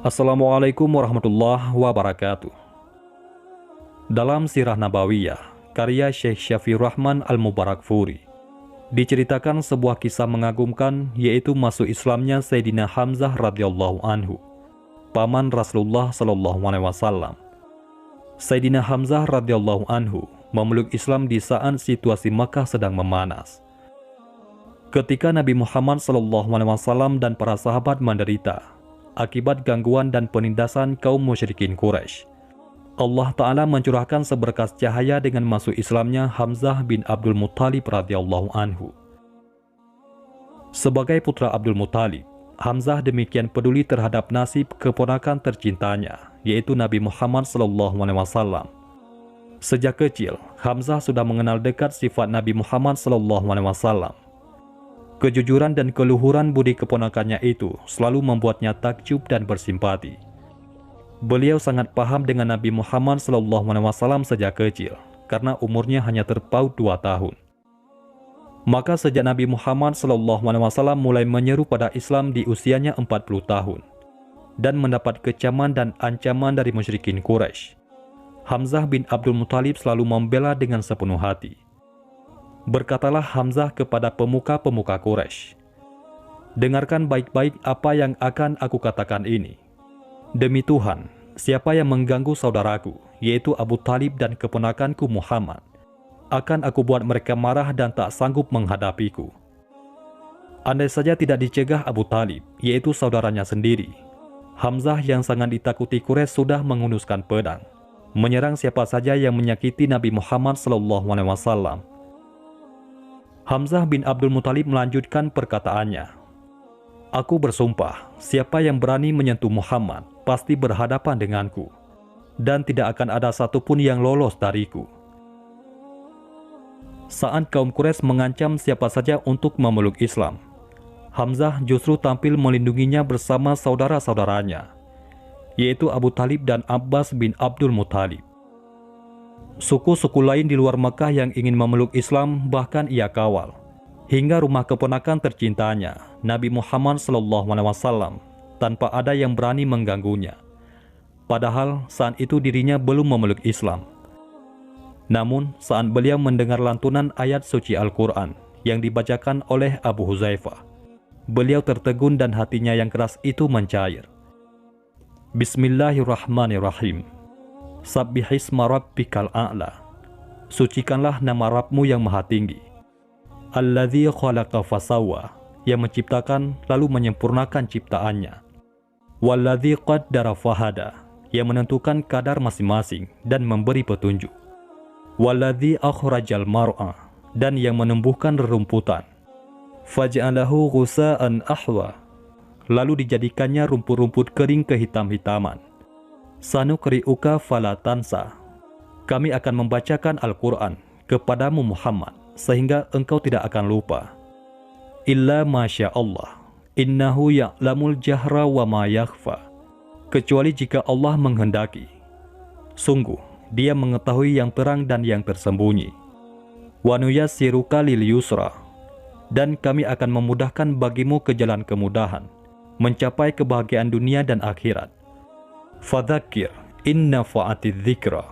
Assalamualaikum warahmatullahi wabarakatuh. Dalam Sirah Nabawiyah, karya Syekh Syafiur Rahman Al-Mubarakfuri, diceritakan sebuah kisah mengagumkan, yaitu masuk Islamnya Sayyidina Hamzah radhiyallahu anhu, paman Rasulullah sallallahu alaihi wasallam. Sayyidina Hamzah radhiyallahu anhu memeluk Islam di saat situasi Makkah sedang memanas. Ketika Nabi Muhammad sallallahu alaihi wasallam dan para sahabat menderita akibat gangguan dan penindasan kaum musyrikin Quraisy, Allah Ta'ala mencurahkan seberkas cahaya dengan masuk Islamnya Hamzah bin Abdul Muttalib radhiyallahu anhu. Sebagai putra Abdul Muttalib, Hamzah demikian peduli terhadap nasib keponakan tercintanya, yaitu Nabi Muhammad SAW. Sejak kecil, Hamzah sudah mengenal dekat sifat Nabi Muhammad SAW. Kejujuran dan keluhuran budi keponakannya itu selalu membuatnya takjub dan bersimpati. Beliau sangat paham dengan Nabi Muhammad SAW sejak kecil, karena umurnya hanya terpaut 2 tahun. Maka sejak Nabi Muhammad SAW mulai menyeru pada Islam di usianya 40 tahun, dan mendapat kecaman dan ancaman dari musyrikin Quraisy, Hamzah bin Abdul Muttalib selalu membela dengan sepenuh hati. Berkatalah Hamzah kepada pemuka-pemuka Quraisy, "Dengarkan baik-baik apa yang akan aku katakan ini. Demi Tuhan, siapa yang mengganggu saudaraku, yaitu Abu Talib dan keponakanku Muhammad, akan aku buat mereka marah dan tak sanggup menghadapiku." Andai saja tidak dicegah Abu Talib, yaitu saudaranya sendiri, Hamzah yang sangat ditakuti Quraisy sudah menghunuskan pedang, menyerang siapa saja yang menyakiti Nabi Muhammad SAW. Hamzah bin Abdul Muttalib melanjutkan perkataannya, "Aku bersumpah, siapa yang berani menyentuh Muhammad pasti berhadapan denganku, dan tidak akan ada satupun yang lolos dariku." Saat kaum Quraisy mengancam siapa saja untuk memeluk Islam, Hamzah justru tampil melindunginya bersama saudara-saudaranya, yaitu Abu Talib dan Abbas bin Abdul Muttalib. Suku-suku lain di luar Mekah yang ingin memeluk Islam bahkan ia kawal, hingga rumah keponakan tercintanya, Nabi Muhammad SAW, tanpa ada yang berani mengganggunya. Padahal saat itu dirinya belum memeluk Islam. Namun saat beliau mendengar lantunan ayat suci Al-Quran yang dibacakan oleh Abu Huzaifah, beliau tertegun dan hatinya yang keras itu mencair. Bismillahirrahmanirrahim. Sabbihisma rabbikal a'la. Sucikanlah nama Rabbmu yang maha tinggi. Alladzi khalaqa fasawwa, yang menciptakan lalu menyempurnakan ciptaannya. Walladzi qaddara fahada, yang menentukan kadar masing-masing dan memberi petunjuk. Walladzi akhrajal mar'a, dan yang menumbuhkan rerumputan. Faj'alahu ghusa'an ahwa, lalu dijadikannya rumput-rumput kering kehitam-hitaman. Sanukri'uka falatansa, kami akan membacakan Al-Quran kepadamu Muhammad sehingga engkau tidak akan lupa. Illa masya Allah, innahu ya'lamul jahra wa ma yakhfa, kecuali jika Allah menghendaki. Sungguh, dia mengetahui yang terang dan yang tersembunyi. Wa nuyassiruka lil yusra, dan kami akan memudahkan bagimu ke jalan kemudahan, mencapai kebahagiaan dunia dan akhirat. Fadzakir inna fa'atidz dzikra,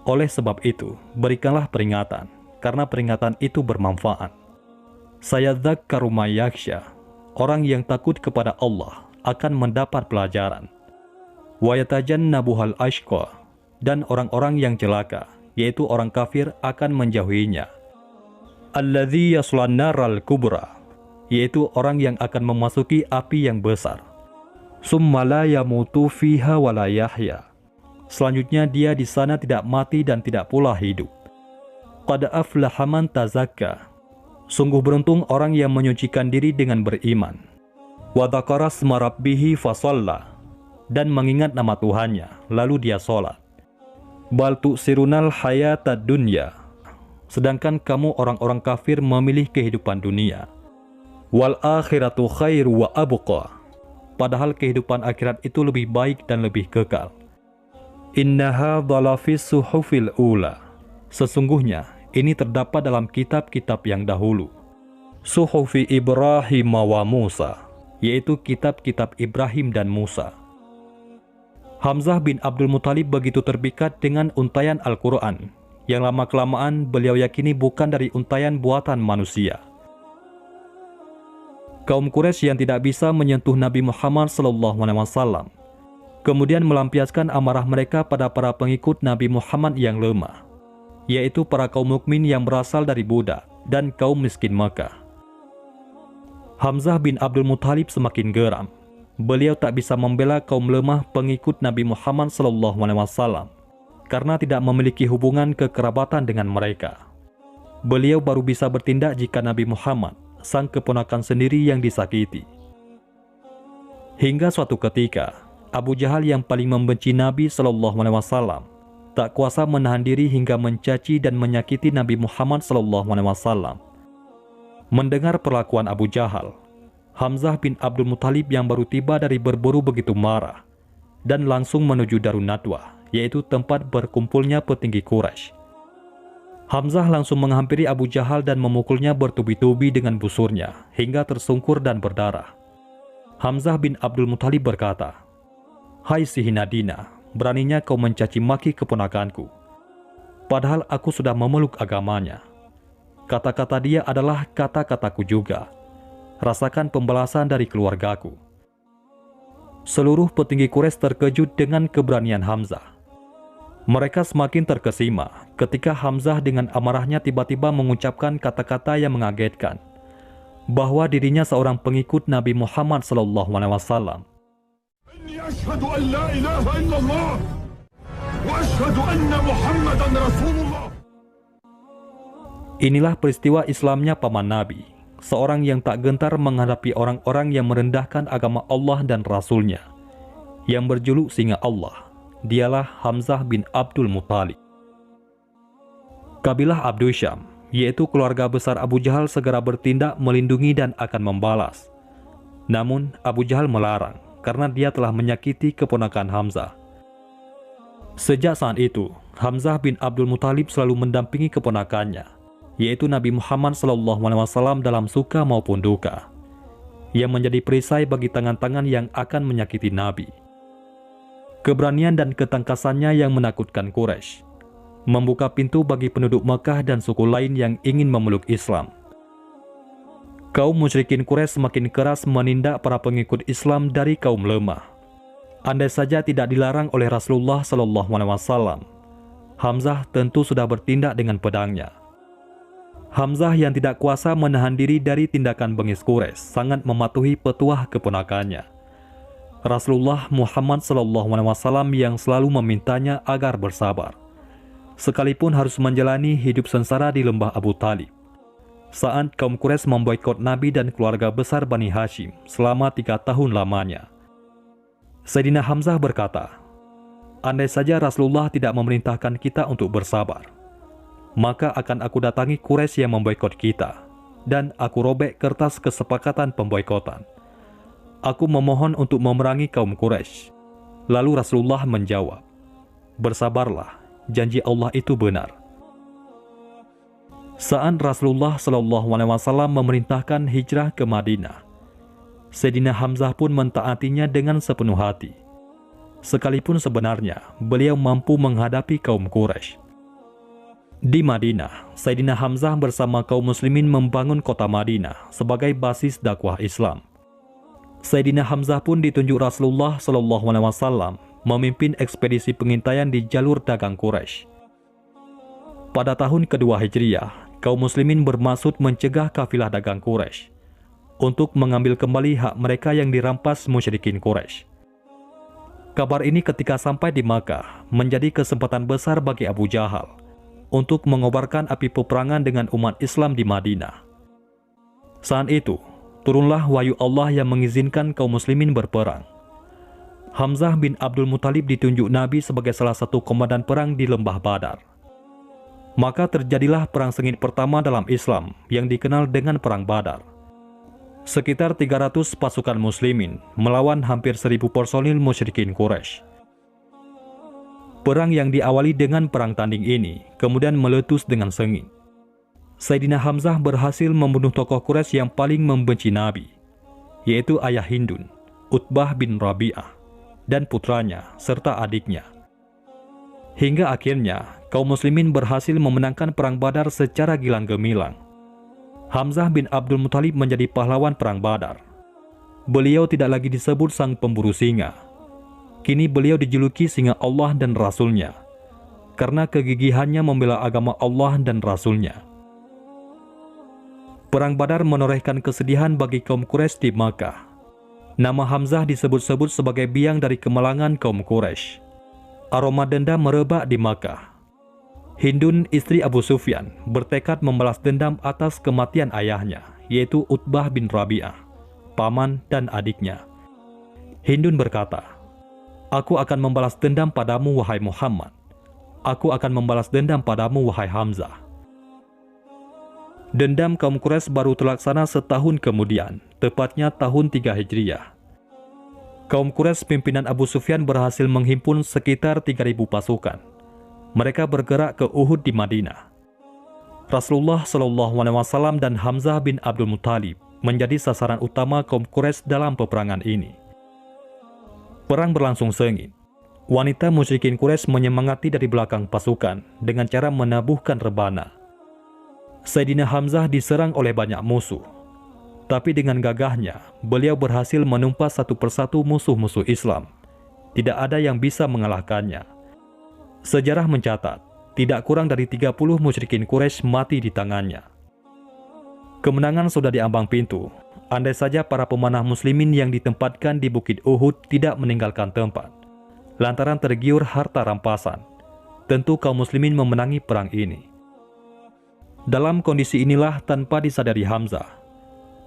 oleh sebab itu berikanlah peringatan, karena peringatan itu bermanfaat. Sayadzakkaru may yakhsha, orang yang takut kepada Allah akan mendapat pelajaran. Wa yatajannabuhal ashqa, dan orang-orang yang celaka, yaitu orang kafir, akan menjauhinya. Alladzi yaslan naral kubra, yaitu orang yang akan memasuki api yang besar. Summa la yamutu fiha wa la yahya, selanjutnya dia di sana tidak mati dan tidak pula hidup. Qad aflaha man tazakka, sungguh beruntung orang yang menyucikan diri dengan beriman. Wa dzakara asma rabbih fasalla, dan mengingat nama Tuhannya lalu dia sholat. Bal tu'sirunal hayatad dunya, sedangkan kamu orang-orang kafir memilih kehidupan dunia. Wal akhiratu khair wa abqa, padahal kehidupan akhirat itu lebih baik dan lebih kekal. Innaha dhalafis suhufil ula, sesungguhnya ini terdapat dalam kitab-kitab yang dahulu. Suhufi Ibrahim wa Musa, yaitu kitab-kitab Ibrahim dan Musa. Hamzah bin Abdul Muthalib begitu terpikat dengan untaian Al-Quran, yang lama-kelamaan beliau yakini bukan dari untaian buatan manusia. Kaum Quraisy yang tidak bisa menyentuh Nabi Muhammad SAW kemudian melampiaskan amarah mereka pada para pengikut Nabi Muhammad yang lemah, yaitu para kaum mukmin yang berasal dari budak dan kaum miskin Makkah. Hamzah bin Abdul Muthalib semakin geram. Beliau tak bisa membela kaum lemah pengikut Nabi Muhammad SAW karena tidak memiliki hubungan kekerabatan dengan mereka. Beliau baru bisa bertindak jika Nabi Muhammad, sang keponakan sendiri, yang disakiti. Hingga suatu ketika, Abu Jahal yang paling membenci Nabi SAW tak kuasa menahan diri hingga mencaci dan menyakiti Nabi Muhammad SAW. Mendengar perlakuan Abu Jahal, Hamzah bin Abdul Muthalib yang baru tiba dari berburu begitu marah dan langsung menuju Darun Nadwah, yaitu tempat berkumpulnya petinggi Quraisy. Hamzah langsung menghampiri Abu Jahal dan memukulnya bertubi-tubi dengan busurnya hingga tersungkur dan berdarah. Hamzah bin Abdul Muthalib berkata, "Hai si Hinadina, beraninya kau mencaci maki keponakanku, padahal aku sudah memeluk agamanya. Kata-kata dia adalah kata-kataku juga. Rasakan pembalasan dari keluargaku." Seluruh petinggi Quraisy terkejut dengan keberanian Hamzah. Mereka semakin terkesima ketika Hamzah dengan amarahnya tiba-tiba mengucapkan kata-kata yang mengagetkan, bahwa dirinya seorang pengikut Nabi Muhammad SAW. Inilah peristiwa Islamnya paman Nabi, seorang yang tak gentar menghadapi orang-orang yang merendahkan agama Allah dan Rasul-Nya, yang berjuluk singa Allah. Dialah Hamzah bin Abdul Muthalib. Kabilah Abdu Syam, yaitu keluarga besar Abu Jahal, segera bertindak melindungi dan akan membalas. Namun Abu Jahal melarang karena dia telah menyakiti keponakan Hamzah. Sejak saat itu, Hamzah bin Abdul Muthalib selalu mendampingi keponakannya, yaitu Nabi Muhammad SAW, dalam suka maupun duka, yang menjadi perisai bagi tangan-tangan yang akan menyakiti Nabi. Keberanian dan ketangkasannya yang menakutkan Quraisy membuka pintu bagi penduduk Makkah dan suku lain yang ingin memeluk Islam. Kaum musyrikin Quraisy semakin keras menindak para pengikut Islam dari kaum lemah. Andai saja tidak dilarang oleh Rasulullah SAW, Hamzah tentu sudah bertindak dengan pedangnya. Hamzah yang tidak kuasa menahan diri dari tindakan bengis Quraisy sangat mematuhi petuah keponakannya, Rasulullah Muhammad SAW, yang selalu memintanya agar bersabar, sekalipun harus menjalani hidup sengsara di lembah Abu Talib, saat kaum Quraisy memboikot Nabi dan keluarga besar Bani Hashim selama 3 tahun lamanya. Sayyidina Hamzah berkata, "Andai saja Rasulullah tidak memerintahkan kita untuk bersabar, maka akan aku datangi Quraisy yang memboikot kita, dan aku robek kertas kesepakatan pemboikotan. Aku memohon untuk memerangi kaum Quraisy." Lalu Rasulullah menjawab, "Bersabarlah, janji Allah itu benar." Saat Rasulullah SAW memerintahkan hijrah ke Madinah, Sayyidina Hamzah pun mentaatinya dengan sepenuh hati, sekalipun sebenarnya beliau mampu menghadapi kaum Quraisy. Di Madinah, Sayyidina Hamzah bersama kaum muslimin membangun kota Madinah sebagai basis dakwah Islam. Sayyidina Hamzah pun ditunjuk Rasulullah SAW memimpin ekspedisi pengintaian di jalur dagang Quraisy. Pada tahun kedua Hijriah, kaum muslimin bermaksud mencegah kafilah dagang Quraisy untuk mengambil kembali hak mereka yang dirampas musyrikin Quraisy. Kabar ini ketika sampai di Makkah menjadi kesempatan besar bagi Abu Jahal untuk mengobarkan api peperangan dengan umat Islam di Madinah. Saat itu, turunlah wahyu Allah yang mengizinkan kaum muslimin berperang. Hamzah bin Abdul Muthalib ditunjuk Nabi sebagai salah satu komandan perang di lembah Badar. Maka terjadilah perang sengit pertama dalam Islam yang dikenal dengan Perang Badar. Sekitar 300 pasukan muslimin melawan hampir 1000 personil musyrikin Quraisy. Perang yang diawali dengan perang tanding ini kemudian meletus dengan sengit. Sayyidina Hamzah berhasil membunuh tokoh Quraisy yang paling membenci Nabi, yaitu ayah Hindun, Utbah bin Rabi'ah, dan putranya serta adiknya. Hingga akhirnya kaum muslimin berhasil memenangkan perang Badar secara gilang gemilang. Hamzah bin Abdul Muthalib menjadi pahlawan perang Badar. Beliau tidak lagi disebut sang pemburu singa. Kini beliau dijuluki singa Allah dan Rasul-Nya karena kegigihannya membela agama Allah dan Rasul-Nya. Perang Badar menorehkan kesedihan bagi kaum Quraisy di Makkah. Nama Hamzah disebut-sebut sebagai biang dari kemalangan kaum Quraisy. Aroma dendam merebak di Makkah. Hindun, istri Abu Sufyan, bertekad membalas dendam atas kematian ayahnya, yaitu Utbah bin Rabi'ah, paman dan adiknya. Hindun berkata, "Aku akan membalas dendam padamu, wahai Muhammad. Aku akan membalas dendam padamu, wahai Hamzah." Dendam kaum Quraisy baru terlaksana setahun kemudian, tepatnya tahun 3 Hijriah. Kaum Quraisy pimpinan Abu Sufyan berhasil menghimpun sekitar 3.000 pasukan. Mereka bergerak ke Uhud di Madinah. Rasulullah SAW dan Hamzah bin Abdul Muthalib menjadi sasaran utama kaum Quraisy dalam peperangan ini. Perang berlangsung sengit. Wanita musyrikin Quraisy menyemangati dari belakang pasukan dengan cara menabuhkan rebana. Sayyidina Hamzah diserang oleh banyak musuh. Tapi dengan gagahnya, beliau berhasil menumpas satu persatu musuh-musuh Islam. Tidak ada yang bisa mengalahkannya. Sejarah mencatat, tidak kurang dari 30 musyrikin Quraisy mati di tangannya. Kemenangan sudah di ambang pintu. Andai saja para pemanah muslimin yang ditempatkan di Bukit Uhud tidak meninggalkan tempat, lantaran tergiur harta rampasan, tentu kaum muslimin memenangi perang ini. Dalam kondisi inilah, tanpa disadari Hamzah,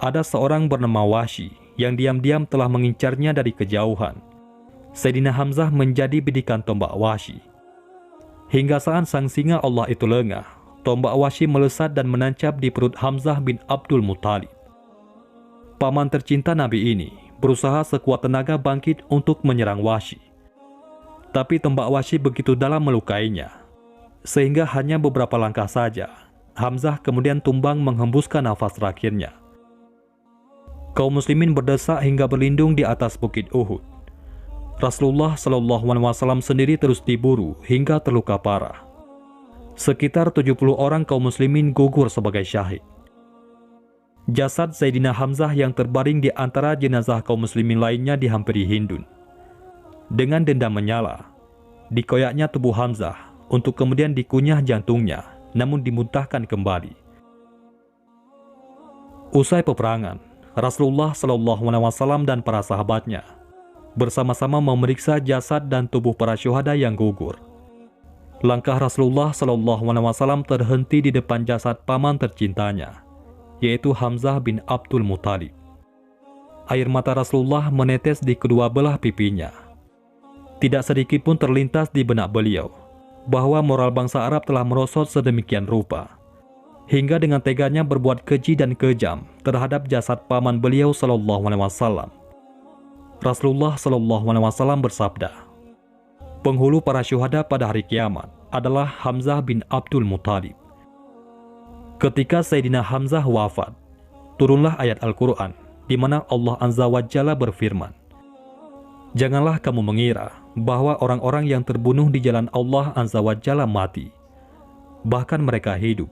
ada seorang bernama Wahsy yang diam-diam telah mengincarnya dari kejauhan. Sayyidina Hamzah menjadi bidikan tombak Wahsy. Hingga saat sang singa Allah itu lengah, tombak Wahsy melesat dan menancap di perut Hamzah bin Abdul Muthalib. Paman tercinta Nabi ini berusaha sekuat tenaga bangkit untuk menyerang Wahsy. Tapi tombak Wahsy begitu dalam melukainya, sehingga hanya beberapa langkah saja Hamzah kemudian tumbang menghembuskan nafas terakhirnya. Kaum muslimin berdesak hingga berlindung di atas Bukit Uhud. Rasulullah SAW sendiri terus diburu hingga terluka parah. Sekitar 70 orang kaum muslimin gugur sebagai syahid. Jasad Sayyidina Hamzah yang terbaring di antara jenazah kaum muslimin lainnya dihampiri Hindun. Dengan dendam menyala, dikoyaknya tubuh Hamzah untuk kemudian dikunyah jantungnya, namun dimuntahkan kembali. Usai peperangan, Rasulullah SAW dan para sahabatnya bersama-sama memeriksa jasad dan tubuh para syuhada yang gugur. Langkah Rasulullah SAW terhenti di depan jasad paman tercintanya, yaitu Hamzah bin Abdul Muthalib. Air mata Rasulullah menetes di kedua belah pipinya. Tidak sedikit pun terlintas di benak beliau bahwa moral bangsa Arab telah merosot sedemikian rupa, hingga dengan teganya berbuat keji dan kejam terhadap jasad paman beliau SAW. Rasulullah SAW bersabda, "Penghulu para syuhada pada hari kiamat adalah Hamzah bin Abdul Muthalib." Ketika Sayyidina Hamzah wafat, turunlah ayat Al-Quran di mana Allah Azza wa Jalla berfirman, "Janganlah kamu mengira bahwa orang-orang yang terbunuh di jalan Allah Azza wa Jalla mati. Bahkan mereka hidup.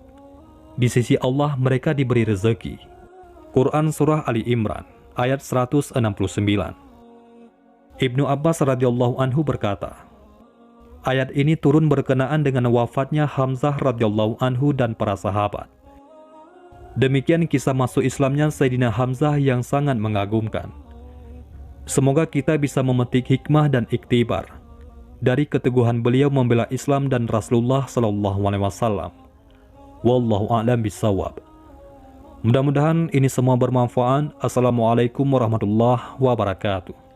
Di sisi Allah mereka diberi rezeki." Quran Surah Ali Imran ayat 169. Ibnu Abbas radhiyallahu anhu berkata, ayat ini turun berkenaan dengan wafatnya Hamzah radhiyallahu anhu dan para sahabat. Demikian kisah masuk Islamnya Sayyidina Hamzah yang sangat mengagumkan. Semoga kita bisa memetik hikmah dan iktibar dari keteguhan beliau membela Islam dan Rasulullah SAW. Wallahu a'lam bishawab. Mudah-mudahan ini semua bermanfaat. Assalamualaikum warahmatullahi wabarakatuh.